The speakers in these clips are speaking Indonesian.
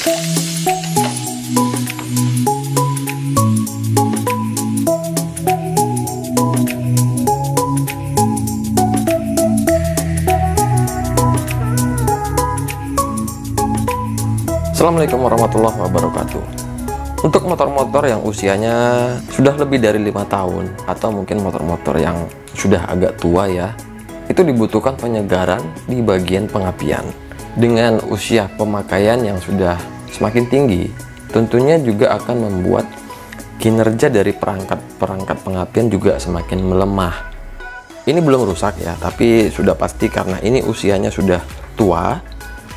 Assalamualaikum warahmatullahi wabarakatuh. Untuk motor-motor yang usianya sudah lebih dari 5 tahun atau mungkin motor-motor yang sudah agak tua ya, itu dibutuhkan penyegaran di bagian pengapian. Dengan usia pemakaian yang sudah semakin tinggi, tentunya juga akan membuat kinerja dari perangkat pengapian juga semakin melemah. Ini belum rusak ya, tapi sudah pasti karena ini usianya sudah tua,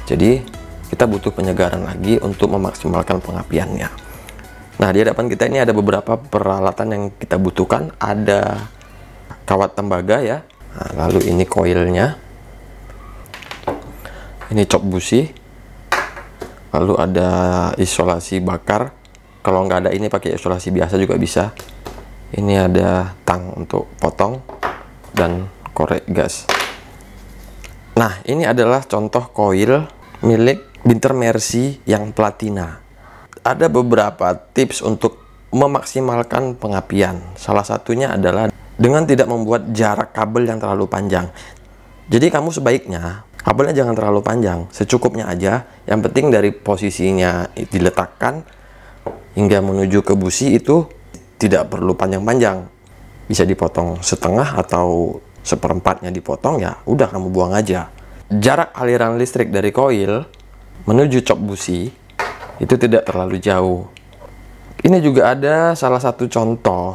jadi kita butuh penyegaran lagi untuk memaksimalkan pengapiannya. Nah, di hadapan kita ini ada beberapa peralatan yang kita butuhkan. Ada kawat tembaga ya, nah, lalu ini koilnya, ini cop busi, lalu ada isolasi bakar. Kalau nggak ada ini pakai isolasi biasa juga bisa. Ini ada tang untuk potong dan korek gas. Nah, ini adalah contoh koil milik Binter Mercy yang platina. Ada beberapa tips untuk memaksimalkan pengapian. Salah satunya adalah dengan tidak membuat jarak kabel yang terlalu panjang. Jadi kamu sebaiknya kabelnya jangan terlalu panjang, secukupnya aja. Yang penting dari posisinya diletakkan hingga menuju ke busi itu tidak perlu panjang-panjang. Bisa dipotong setengah atau seperempatnya dipotong, ya udah kamu buang aja. Jarak aliran listrik dari koil menuju cop busi itu tidak terlalu jauh. Ini juga ada salah satu contoh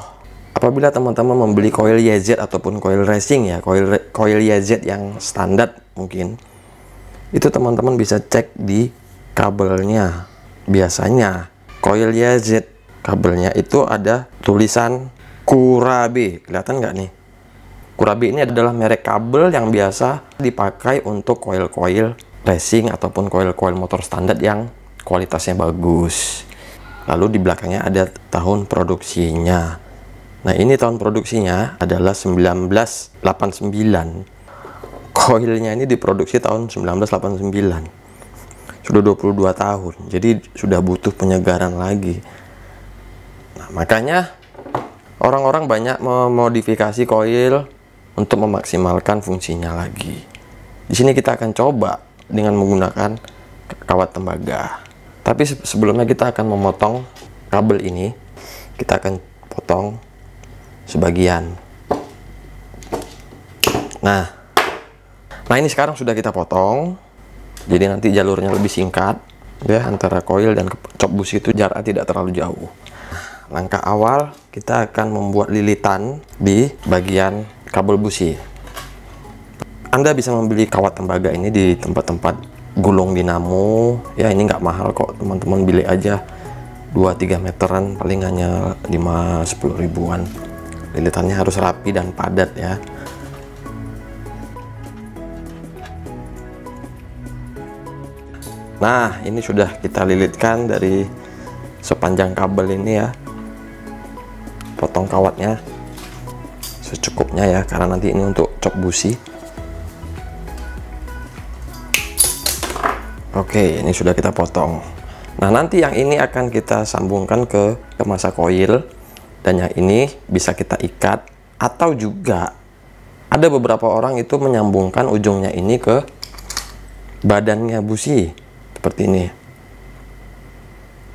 apabila teman-teman membeli koil YZ ataupun koil racing ya, koil YZ yang standar mungkin. Itu teman-teman bisa cek di kabelnya. Biasanya koil YZ kabelnya itu ada tulisan Kurabe. Kelihatan nggak nih? Kurabe ini adalah merek kabel yang biasa dipakai untuk koil-koil racing ataupun koil-koil motor standar yang kualitasnya bagus. Lalu di belakangnya ada tahun produksinya. Nah, ini tahun produksinya adalah 1989. Koilnya ini diproduksi tahun 1989. Sudah 22 tahun. Jadi sudah butuh penyegaran lagi. Nah, makanya orang-orang banyak memodifikasi koil untuk memaksimalkan fungsinya lagi. Di sini kita akan coba dengan menggunakan kawat tembaga. Tapi sebelumnya kita akan memotong kabel ini. Kita akan potong sebagian. Nah ini sekarang sudah kita potong. Jadi nanti jalurnya lebih singkat ya, antara koil dan cop busi itu jaraknya tidak terlalu jauh. Langkah awal kita akan membuat lilitan di bagian kabel busi. Anda bisa membeli kawat tembaga ini di tempat-tempat gulung dinamo ya, ini nggak mahal kok, teman-teman beli aja 2-3 meteran, paling hanya 5-10 ribuan. Lilitannya harus rapi dan padat ya. Nah, ini sudah kita lilitkan dari sepanjang kabel ini ya. Potong kawatnya secukupnya ya, karena nanti ini untuk cop busi. Oke, ini sudah kita potong. Nah, nanti yang ini akan kita sambungkan ke masa koil, dan yang ini bisa kita ikat, atau juga ada beberapa orang itu menyambungkan ujungnya ini ke badannya busi seperti ini,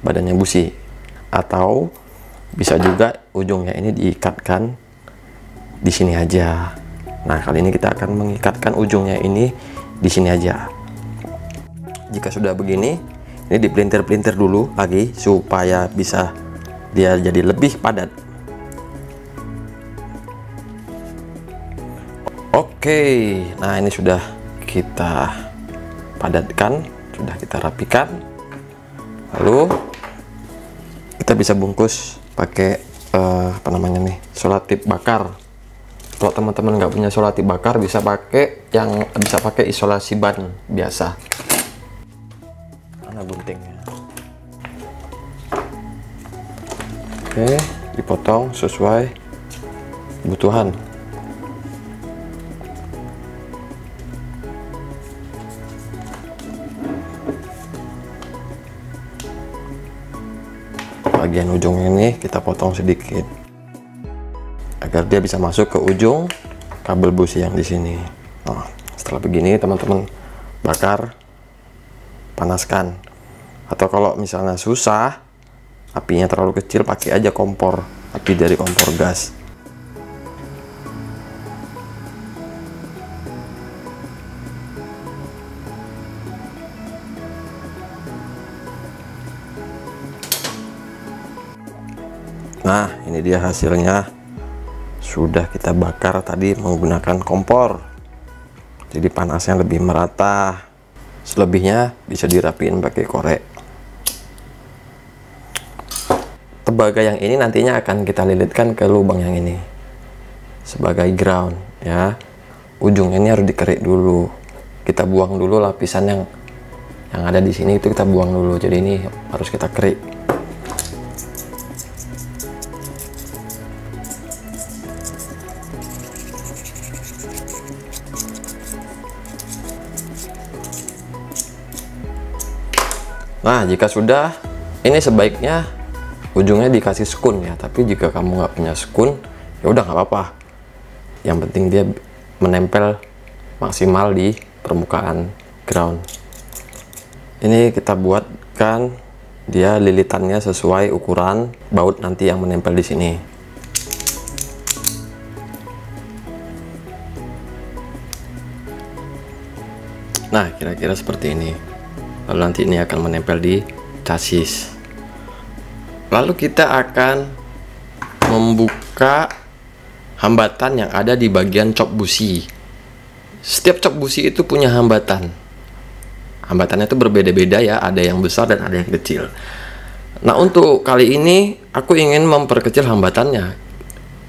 badannya busi, atau bisa juga ujungnya ini diikatkan di sini aja. Nah, kali ini kita akan mengikatkan ujungnya ini di sini aja. Jika sudah begini, ini dipelintir-pelintir dulu lagi supaya bisa dia jadi lebih padat. Oke, nah ini sudah kita padatkan, sudah kita rapikan. Lalu kita bisa bungkus pakai apa namanya nih, selotip bakar. Kalau teman-teman nggak punya selotip bakar, bisa pakai isolasi ban biasa. Mana guntingnya? Oke, dipotong sesuai kebutuhan. bagian ujung ini kita potong sedikit agar dia bisa masuk ke ujung kabel busi yang di sini. Nah, setelah begini teman-teman bakar, panaskan. Atau kalau misalnya susah, apinya terlalu kecil, pakai aja kompor, api dari kompor gas. Nah, ini dia hasilnya. Sudah kita bakar tadi menggunakan kompor, jadi panasnya lebih merata. Selebihnya bisa dirapiin pakai korek. Tembaga yang ini nantinya akan kita lilitkan ke lubang yang ini sebagai ground ya. Ujungnya ini harus dikerik dulu. Kita buang dulu lapisan yang ada di sini, itu kita buang dulu. Jadi ini harus kita kerik. Nah, jika sudah, ini sebaiknya ujungnya dikasih skun ya. Tapi jika kamu nggak punya skun, ya udah nggak apa-apa. Yang penting dia menempel maksimal di permukaan ground. Ini kita buatkan dia lilitannya sesuai ukuran baut nanti yang menempel di sini. Nah, kira-kira seperti ini. Lalu nanti ini akan menempel di chassis. Lalu kita akan membuka hambatan yang ada di bagian cop busi. Setiap cop busi itu punya hambatan. Hambatannya itu berbeda-beda ya, ada yang besar dan ada yang kecil. Nah, untuk kali ini aku ingin memperkecil hambatannya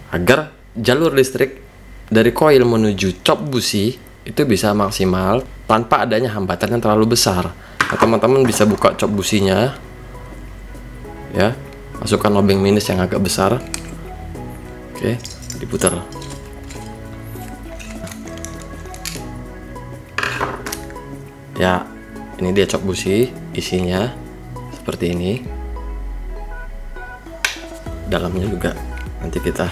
agar jalur listrik dari koil menuju cop busi itu bisa maksimal tanpa adanya hambatan yang terlalu besar. Nah, teman-teman bisa buka cop businya ya, masukkan lubang minus yang agak besar. Oke, diputar. Ya, ini dia cop busi, isinya seperti ini. Dalamnya juga nanti kita.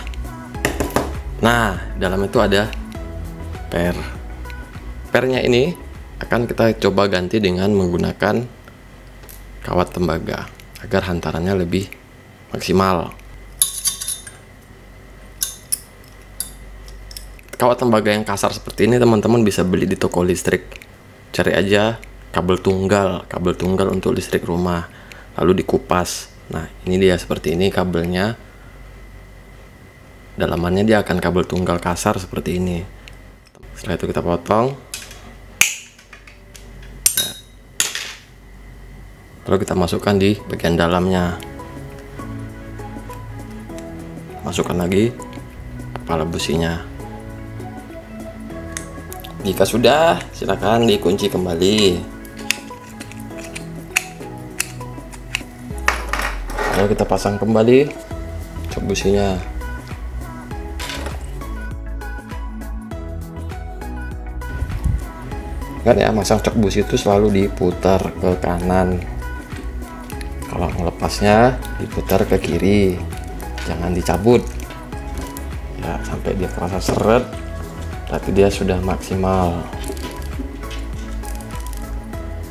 Nah, dalam itu ada pernya ini akan kita coba ganti dengan menggunakan kawat tembaga agar hantarannya lebih maksimal. Kawat tembaga yang kasar seperti ini teman-teman bisa beli di toko listrik. Cari aja kabel tunggal untuk listrik rumah, lalu dikupas. Nah, ini dia seperti ini kabelnya. Dalamannya dia akan kabel tunggal kasar seperti ini. Setelah itu kita potong. Lalu kita masukkan di bagian dalamnya. Masukkan lagi kepala businya. Jika sudah, silakan dikunci kembali. Lalu kita pasang kembali cop businya. Kan ya, masang cok busi itu selalu diputar ke kanan. Kalau melepasnya diputar ke kiri, jangan dicabut ya sampai dia kerasa seret, berarti dia sudah maksimal.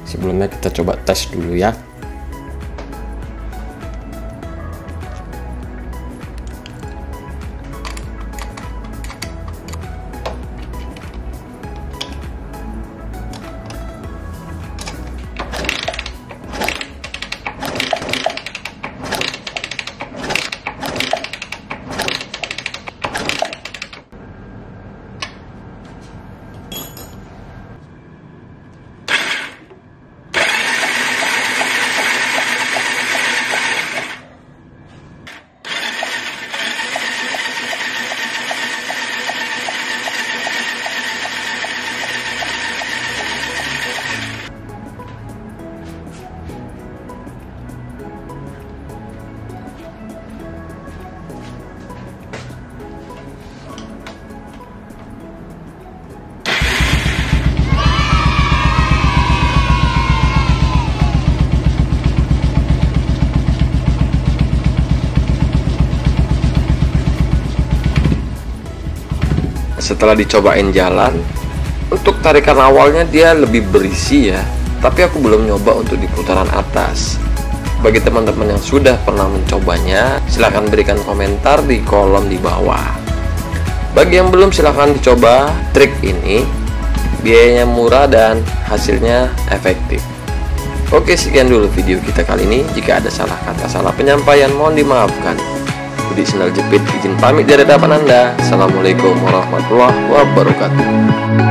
Sebelumnya kita coba tes dulu ya. setelah dicobain jalan, untuk tarikan awalnya dia lebih berisi ya, tapi aku belum nyoba untuk di putaran atas. Bagi teman-teman yang sudah pernah mencobanya, silahkan berikan komentar di kolom di bawah. Bagi yang belum, silahkan dicoba trik ini. Biayanya murah dan hasilnya efektif. Oke, sekian dulu video kita kali ini. Jika ada salah kata, salah penyampaian, mohon dimaafkan. Budi Sendal Jepit izin pamit dari hadapan Anda. Assalamualaikum warahmatullahi wabarakatuh.